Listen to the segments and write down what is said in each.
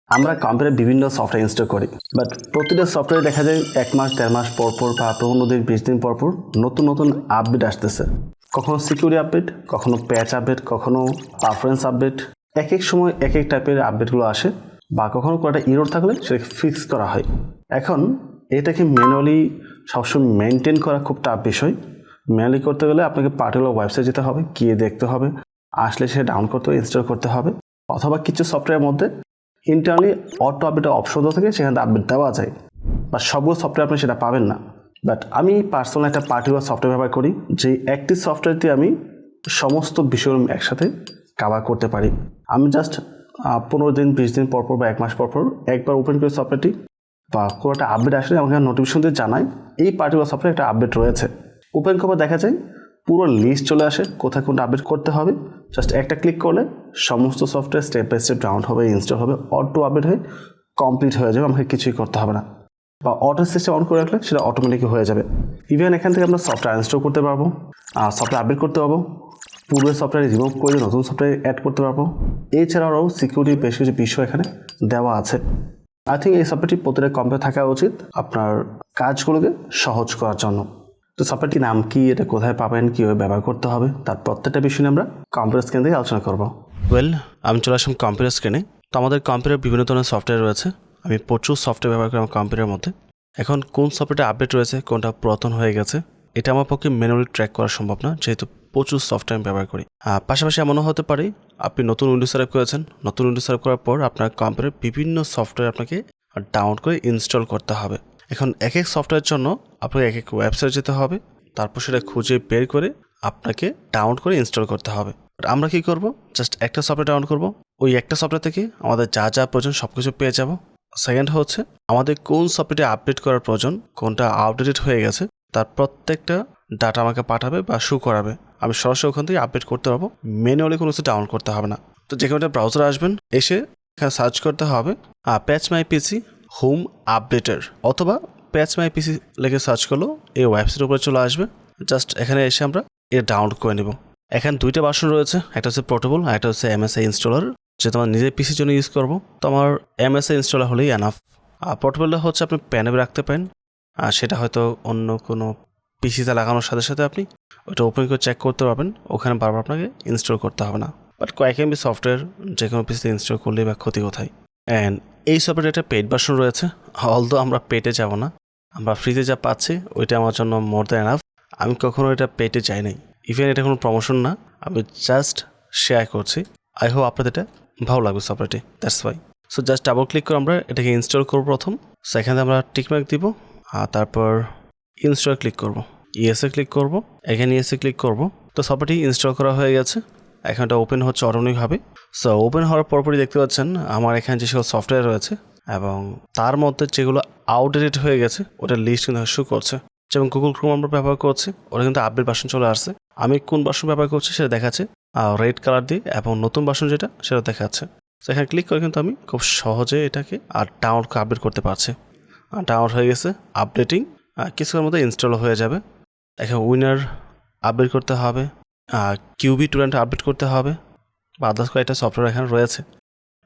আমরা কম্পিউটারে বিভিন্ন সফটওয়্যার ইনস্টল করি, বাট প্রতিটা সফটওয়্যারে দেখা যায় 1 মাস 1.5 মাস পর পর বা 15 দিন 20 দিন পর পর নতুন নতুন আপডেট আসতেছে। কখনো সিকিউরিটি আপডেট, কখনো প্যাচ আপডেট, কখনো পারফরমেন্স আপডেট। এক এক সময় এক এক টাইপের আপডেটগুলো আসে, বা কখনো কোনো একটা ইরর থাকলে সেটাকে ফিক্স করা হয়। এখন এটাকে ম্যানুয়ালি সবসময় মেনটেন করা খুব টাফ বিষয়। ম্যানুয়ালি করতে গেলে আপনাকে পার্টিকুলার ওয়েবসাইট যেতে হবে, গিয়ে দেখতে হবে, আসলে সেটা ডাউন করতে হবে, ইনস্টল করতে হবে। অথবা কিছু সফটওয়্যারের মধ্যে ইন্টারনালি অটো আপডেটের অপশন থাকে, সেখানে আপডেট দেওয়া যায়, বা সবগুলো সফটওয়্যার আপনি সেটা পাবেন না। বাট আমি পার্সোনালি একটা পার্টিকুলার সফটওয়্যার ব্যবহার করি, যে একটি সফটওয়্যার দিয়ে আমি সমস্ত বিষয়গুলো একসাথে কাভার করতে পারি। আমি জাস্ট 15 দিন 20 দিন পর পর বা 1 মাস পর পর একবার ওপেন করে সফটওয়্যারটি, বা কোনো একটা আপডেট আসলে আমাকে নোটিফিকেশন দিয়ে জানায় এই পার্টিকুলার সফটওয়্যার একটা আপডেট রয়েছে। ওপেন করলে দেখা যায় পুরো লিস্ট চলে আসে কোথায় কোনটা আপডেট করতে হবে। জাস্ট একটা ক্লিক করলে সমস্ত software step by step down হবে, ইনস্টল হবে, অটো আপডেট হয়ে কমপ্লিট হয়ে যাবে। আমাকে কিছুই করতে হবে না, বা অটো সিস্টেম অন করে রাখলে সেটা অটোমেটিক হয়ে যাবে। ইভেন এখান থেকে আমরা সফটওয়্যার ইনস্টল করতে পারবো, সফটওয়্যার আপডেট করতে পারবো, পুরো সফটওয়্যার রিমুভ করে নতুন সফটওয়্যার অ্যাড করতে পারবো। এছাড়াও সিকিউরিটি বেশ কিছু বিষয় এখানে দেওয়া আছে। আই থিঙ্ক এই সফটওয়্যারটি প্রতিটা কম্পিউটার থাকা উচিত আপনার কাজগুলোকে সহজ করার জন্য। তো সফটওয়্যারটির নাম কি, এটা কোথায় পাবেন, কীভাবে ব্যবহার করতে হবে, তার প্রত্যেকটা বিষয় নিয়ে আমরা কম্পিউটার স্ক্রিন থেকে আলোচনা করবো। আমি চলে আসলাম কম্পিউটার স্ক্রিনে। তো আমাদের কম্পিউটার বিভিন্ন ধরনের সফটওয়্যার রয়েছে। আমি প্রচুর সফটওয়্যার ব্যবহার করি আমার কম্পিউটারের মধ্যে। এখন কোন সফটওয়্যারটা আপডেট রয়েছে, কোনটা পুরাতন হয়ে গেছে, এটা আমার পক্ষে ম্যানুয়ালি ট্র্যাক করা সম্ভব না, যেহেতু প্রচুর সফটওয়্যার ব্যবহার করি। পাশাপাশি এমনও হতে পারে আপনি নতুন উইন্ডোজ সেটআপ করেছেন, নতুন উইন্ডোজ সেটআপ করার পর আপনার কম্পিউটারে বিভিন্ন সফটওয়্যার আপনাকে ডাউনলোড করে ইনস্টল করতে হবে। এখন এক এক সফটওয়্যারের জন্য আপনাকে এক এক ওয়েবসাইট যেতে হবে, তারপর সেটা খুঁজে বের করে আপনাকে ডাউনলোড করে ইনস্টল করতে হবে। আমরা কি করব, জাস্ট একটা সফটওয়্যার ডাউনলোড করব, ওই একটা সফটওয়্যার থেকে আমাদের যা যা প্রয়োজন সব কিছু পেয়ে যাব। সেকেন্ড হচ্ছে আমাদের কোন সফটওয়্যারটি আপডেট করার প্রয়োজন, কোনটা আউটডেটেড হয়ে গেছে, তার প্রত্যেকটা ডাটা আমাকে পাঠাবে বা শো করাবে। আমি সরাসরি ওখান থেকে আপডেট করতে পারবো, ম্যানুয়ালি কোনো কিছু ডাউনলোড করতে হবে না। তো যে কোনো একটা ব্রাউজারে আসবেন, এসে এখানে সার্চ করতে হবে প্যাচ মাই পিসি হোম আপডেটার, অথবা প্যাচ মাই পিসি লিখে সার্চ করলেও এই ওয়েবসাইটের উপরে চলে আসবে। জাস্ট এখানে এসে আমরা এটা ডাউনলোড করে নেব। এখানে দুইটা ভার্সন রয়েছে, একটা হচ্ছে পোর্টেবল আর একটা হচ্ছে এমএসআই ইনস্টলার, যে তোমার নিজের পিসির জন্য ইউজ করবো। তো আমার এমএসআই ইনস্টলার হলেই এনাফ। আর পোর্টেবলটা হচ্ছে আপনি প্যানে রাখতে পারেন, আর সেটা হয়তো অন্য কোনো পিসিতে লাগানোর সাথে সাথে আপনি ওটা ওপেন করে চেক করতে পারবেন, ওখানে বারবার আপনাকে ইনস্টল করতে হবে না। বাট কয়েক এমবি সফটওয়্যার যে কোনো পিসিতে ইনস্টল করলেই বা ক্ষতি কোথায়। অ্যান্ড এই সফটওয়্যার একটা পেড ভার্সন রয়েছে, অলদো আমরা পেটে যাব না, আমরা ফ্রিতে যা পাচ্ছি ওইটা আমার জন্য মোর দ্যান এনাফ। আমি কখনো এটা পেটে চাই নাই, ইভেন এটা কোনো প্রমোশন না, আমি জাস্ট শেয়ার করছি। আই হোপ আপনাদের এটা ভালো লাগবে সফটওয়্যারটি, that's why. So just double click করে আমরা এটাকে ইনস্টল করবো প্রথম। সেখানে আমরা টিকমার্ক দিব, আর তারপর ইনস্টল ক্লিক করব, ইএসএ ক্লিক করব, এখানে ইএসএ ক্লিক করব। তো সফটওয়্যারটি ইনস্টল করা হয়ে গেছে, এখন এটা ওপেন হচ্ছে অটোমেটিকভাবে। সো ওপেন হওয়ার পরপরই দেখতে পাচ্ছেন আমার এখানে যে সকল সফটওয়্যার রয়েছে, এবং তার মধ্যে যেগুলো আউটডেটেড হয়ে গেছে ওটার লিস্ট কিন্তু শো করছে। যেমন গুগল ক্রোম আমরা ব্যবহার করছি, ওটা কিন্তু আপডেট ভার্সন চলে আসছে। আমি কোন ভার্সন ব্যবহার করছি সেটা দেখাচ্ছে রেড কালার দিয়ে, এবং নতুন ভার্সন যেটা সেটা দেখাচ্ছে। তো এখানে ক্লিক করে কিন্তু আমি খুব সহজে এটাকে ডাউনলোড আপডেট করতে পারছি। ডাউনলোড হয়ে গেছে, আপডেটিং, কিছুক্ষণের মধ্যে ইনস্টল হয়ে যাবে। এখানে উইনার আপডেট করতে হবে, কিউবি টুরেন্ট আপডেট করতে হবে, বা আদার্স কয়েকটা সফটওয়্যার এখানে রয়েছে।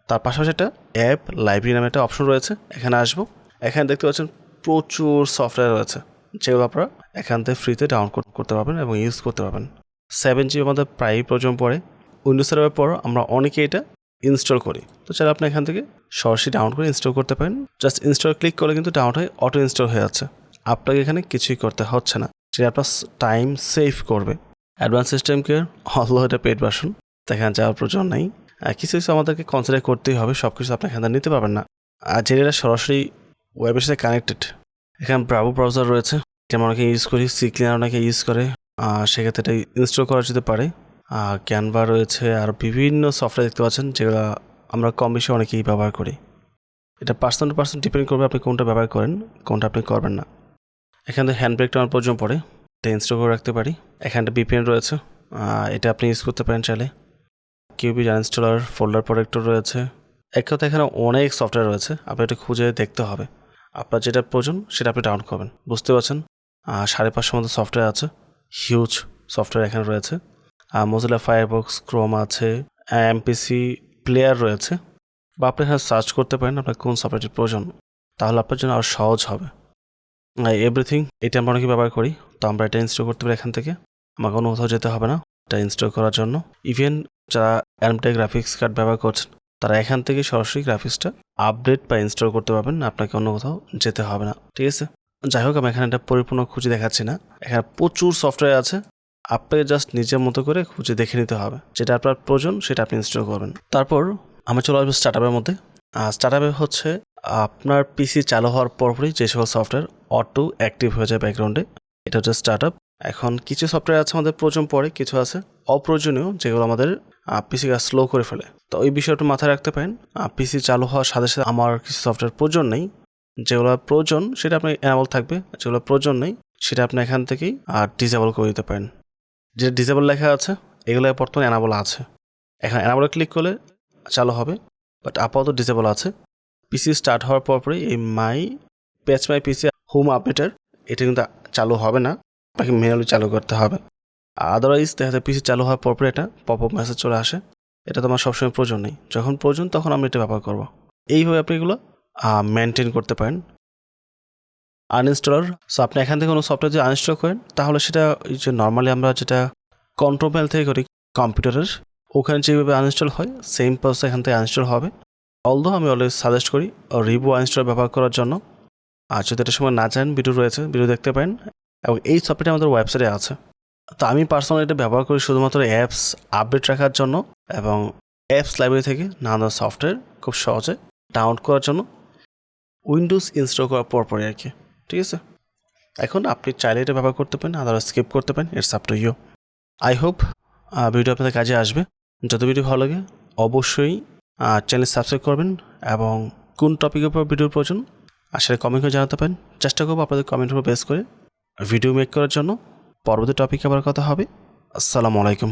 তার পাশাপাশি একটা অ্যাপ লাইব্রেরি নামে একটা অপশন রয়েছে, এখানে আসবো। এখানে দেখতে পাচ্ছেন প্রচুর সফটওয়্যার রয়েছে, যেগুলো আপনারা এখান থেকে ফ্রিতে ডাউনলোড করতে পারবেন এবং ইউজ করতে পারবেন। 7GB আমাদের প্রায় প্রয়োজন পড়ে। উইন্ডোজ সেটআপের পর আমরা অনেকে এটা ইনস্টল করি, তো চাইলে আপনি এখান থেকে সরাসরি ডাউনলোড করে ইনস্টল করতে পারেন। জাস্ট ইনস্টল ক্লিক করলে কিন্তু ডাউনলোড হয়ে অটো ইনস্টল হয়ে যাচ্ছে, আপনাকে এখানে কিছুই করতে হচ্ছে না, যেটা আপনার টাইম সেভ করবে। অ্যাডভান্স সিস্টেম কেয়ার হলো এটা পেড ভার্সন, এখানে যাওয়ার প্রয়োজন নেই। কিছু কিছু আমাদেরকে কনসিডার করতেই হবে, সব কিছু আপনি এখানে নিতে পারবেন না। আর যেটা সরাসরি ওয়েবের সাথে কানেক্টেড, এখানে ব্রাভো ব্রাউজার রয়েছে, যেমন অনেকে ইউজ করি, সিক্লিনার অনেকে ইউজ করে, সেক্ষেত্রে এটা ইনস্টল করা যেতে পারে। ক্যানভা রয়েছে, আর বিভিন্ন সফটওয়্যার দেখতে পাচ্ছেন যেগুলো আমরা কম বেশি অনেকেই ব্যবহার করি। এটা পার্সন টু পার্সন ডিপেন্ড করবে আপনি কোনটা ব্যবহার করেন, কোনটা আপনি করবেন না। এখান থেকে হ্যান্ড ব্রেক টানার প্রয়োজন পড়ে, এটা ইনস্টল করে রাখতে পারি। এখানটা বিপিএন রয়েছে, এটা আপনি ইউজ করতে পারেন চাইলে। কিউবি ইনস্টলার, ফোল্ডার প্রোটেক্টর রয়েছে। এক কথা এখানে অনেক সফটওয়্যার রয়েছে, আপনি এটা খুঁজে দেখতে হবে, আপনার যেটা প্রয়োজন সেটা আপনি ডাউনলোড করবেন। বুঝতে পারছেন 550 মতো সফটওয়্যার আছে, হিউজ সফটওয়্যার এখানে রয়েছে। মোজিলা ফায়ারবক্স, ক্রোম আছে, এমপিসি প্লেয়ার রয়েছে, বা আপনি এখানে সার্চ করতে পারেন আপনার কোন সফটওয়্যারটির প্রয়োজন, তাহলে আপনার জন্য আরও সহজ হবে। এভরিথিং এটা আমরা অনেকে ব্যবহার করি, তো আমরা এটা ইনস্টল করতে পারি এখান থেকে, আমাকে কোনো কোথাও যেতে হবে না এটা ইনস্টল করার জন্য। ইভেন যারা অ্যালমটেক গ্রাফিক্স কার্ড ব্যবহার করছেন তারা এখান থেকে সরাসরি গ্রাফিক্সটা আপডেট বা ইনস্টল করতে পারবেন, আপনাকে অন্য কোথাও যেতে হবে না, ঠিক আছে। যাই হোক, আমি এখানে একটা পরিপূর্ণ খুঁজে দেখাচ্ছি না, এখানে প্রচুর সফটওয়্যার আছে, আপনাকে জাস্ট নিজের মতো করে খুঁজে দেখে নিতে হবে, যেটা আপনার প্রয়োজন সেটা আপনি ইনস্টল করবেন। তারপর আমরা চলে আসবো স্টার্টআপের মধ্যে। স্টার্টআপে হচ্ছে আপনার পিসি চালু হওয়ার পরপরই যে সকল সফটওয়্যার অটো অ্যাক্টিভ হয়ে যায় ব্যাকগ্রাউন্ডে, এটা হচ্ছে স্টার্টআপ। এখন কিছু সফটওয়্যার আছে আমাদের প্রয়োজন পড়ে, কিছু আছে অপ্রয়োজনীয় যেগুলো আমাদের পিসিকে স্লো করে ফেলে। তো ওই বিষয়টা মাথায় রাখতে পারেন, পিসি চালু হওয়ার সাথে সাথে আমার কিছু সফটওয়্যার প্রয়োজন নেই, যেগুলো প্রয়োজন সেটা আপনি এনাবল থাকবে, যেগুলো প্রয়োজন নেই সেটা আপনি এখান থেকেই ডিসেবল করে দিতে পারেন। যে ডিসেবল লেখা আছে এগুলো বর্তমানে এনাবল আছে, এখন এনাবলে ক্লিক করলে চালু হবে, বাট আপাতত ডিসেবল আছে। পিসি স্টার্ট হওয়ার পরপরই এই মাই পিসি হোম আপডেটার এটা কিন্তু চালু হবে না, আপনাকে ম্যানুয়ালি চালু করতে হবে। আদারওয়াইজ দেখা যায় পিসি চালু হওয়ার পরপরই এটা পপ আপ মেসেজ চলে আসে, এটা তো আমার সবসময় প্রয়োজন নেই, যখন প্রয়োজন তখন আমি এটা ব্যবহার করব। এইভাবে আপনি এগুলো মেনটেন করতে পারেন। আনইনস্টলার, সো আপনি এখান থেকে কোনো সফটওয়্যার যদি আনইনস্টল করেন তাহলে সেটা এই যে নর্মালি আমরা যেটা কন্ট্রোল প্যানেল থেকে করি কম্পিউটারের, ওখানে যেভাবে আনইনস্টল হয় সেম প্রসেস এখান থেকে আনইনস্টল হবে। অলদো আমি অলওয়েজ সাজেস্ট করি রিভু আনইনস্টল ব্যবহার করার জন্য। আর যদি এটা সময় না জানেন ভিডিও রয়েছে, ভিডিও দেখতে পারেন, এবং এই সফটওয়্যারটা আমাদের ওয়েবসাইটে আছে। তো আমি পার্সোনালি এটা ব্যবহার করি শুধুমাত্র অ্যাপস আপডেট রাখার জন্য এবং অ্যাপস লাইব্রেরি থেকে নানা সফটওয়্যার খুব সহজে ডাউনলোড করার জন্য, উইন্ডোজ ইনস্টল করার পরপরই আর কি, ঠিক আছে। এখন আপনি চাইলে এটা ব্যবহার করতে পারেন, আদারওয়াইজ স্কিপ করতে পারেন, it's up to you. I hope video আপনাদের কাজে আসবে। যদি ভিডিও ভালো লাগে অবশ্যই চ্যানেল সাবস্ক্রাইব করবেন, এবং কোন টপিকের উপর ভিডিওর প্রয়োজন আসলে কমেন্ট করে জানাতে পারেন, চেষ্টা করবো আপনাদের কমেন্টের উপর বেস করে ভিডিও মেক করার জন্য। পরবর্তী টপিকে আবার কথা হবে। আসসালামু আলাইকুম।